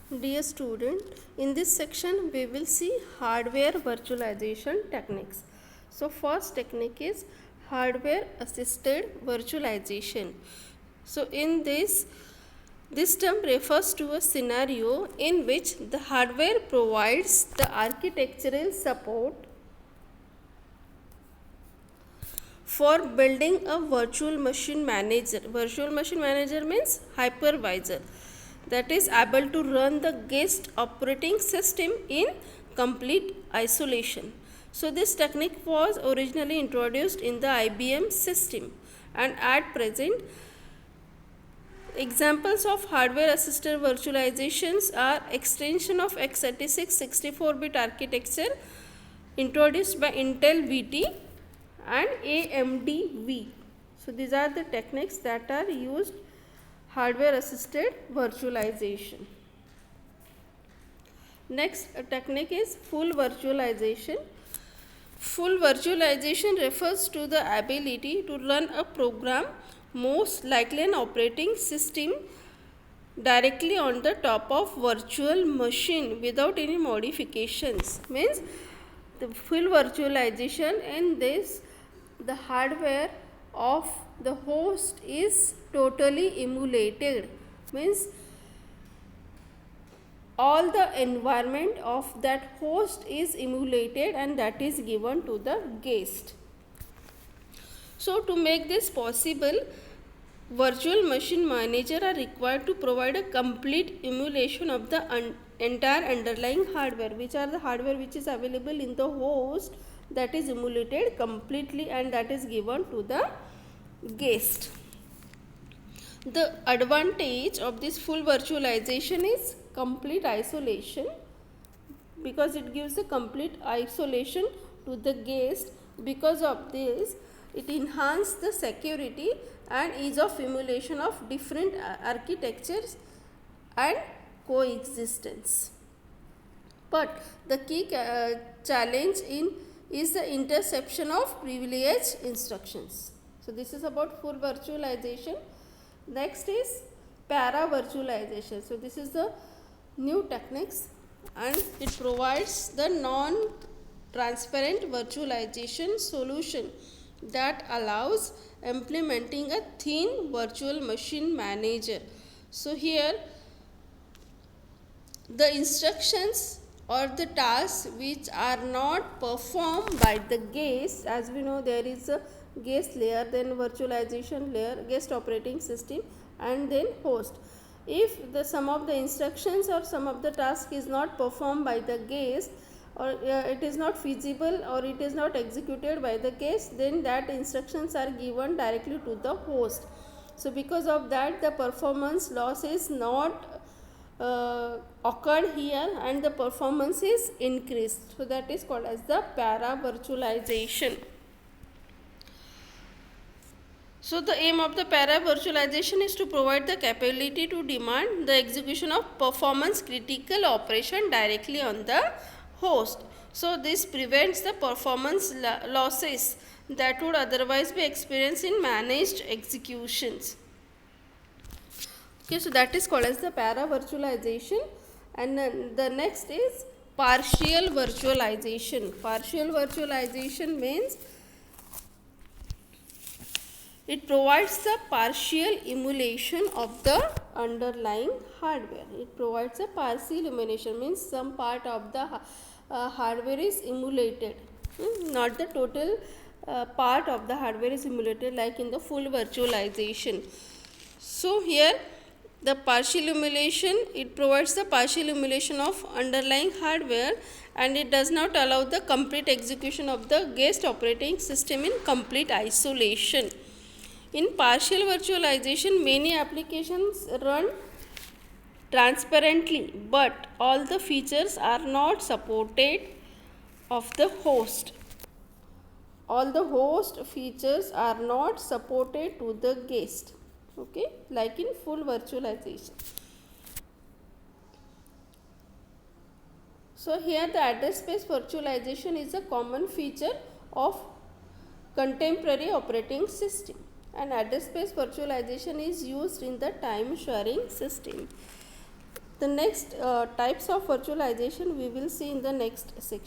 Dear student, in this section we will see hardware virtualization techniques. So first technique is hardware assisted virtualization. So in this term refers to a scenario in which the hardware provides the architectural support for building a virtual machine manager. Virtual machine manager means hypervisor that is able to run the guest operating system in complete isolation. So this technique was originally introduced in the IBM system, and at present examples of hardware assisted virtualizations are extension of x86 64-bit architecture introduced by Intel VT and AMD V. So these are the techniques that are used hardware assisted virtualization. Next technique is full virtualization. Full virtualization refers to the ability to run a program, most likely an operating system, directly on the top of virtual machine without any modifications. Means the full virtualization in this, the hardware of the host is totally emulated. Means all the environment of that host is emulated and that is given to the guest. So to make this possible, virtual machine manager are required to provide a complete emulation of the entire underlying hardware, which are the hardware which is available in the host, that is emulated completely and that is given to the guest. The advantage of this full virtualization is complete isolation, because it gives a complete isolation to the guest. Because of this, it enhances the security and ease of emulation of different architectures and coexistence. But the key challenge is the interception of privileged instructions. So this is about full virtualization. Next is para virtualization. So this is the new techniques and it provides the non-transparent virtualization solution that allows implementing a thin virtual machine manager. So here the instructions or the tasks which are not performed by the guest, as we know there is a guest layer, then virtualization layer, guest operating system, and then host. If the some of the instructions or some of the task is not performed by the guest, or it is not feasible or it is not executed by the guest, then that instructions are given directly to the host. So because of that, the performance loss is not occurred here and the performance is increased. So that is called as the para virtualization. So the aim of the para virtualization is to provide the capability to demand the execution of performance critical operation directly on the host. So this prevents the performance losses that would otherwise be experienced in managed executions. Okay, so that is called as the para virtualization. And then the next is partial virtualization. Partial virtualization means it provides the partial emulation of the underlying hardware. It provides a partial emulation, means some part of the hardware is emulated, not the total part of the hardware is emulated like in the full virtualization. So here the partial emulation, it provides the partial emulation of underlying hardware and it does not allow the complete execution of the guest operating system in complete isolation. In partial virtualization, many applications run transparently, but all the features are not supported of the host. All the host features are not supported to the guest. Okay, like in full virtualization. So here the address space virtualization is a common feature of contemporary operating system, and address space virtualization is used in the time sharing system. The next types of virtualization we will see in the next section.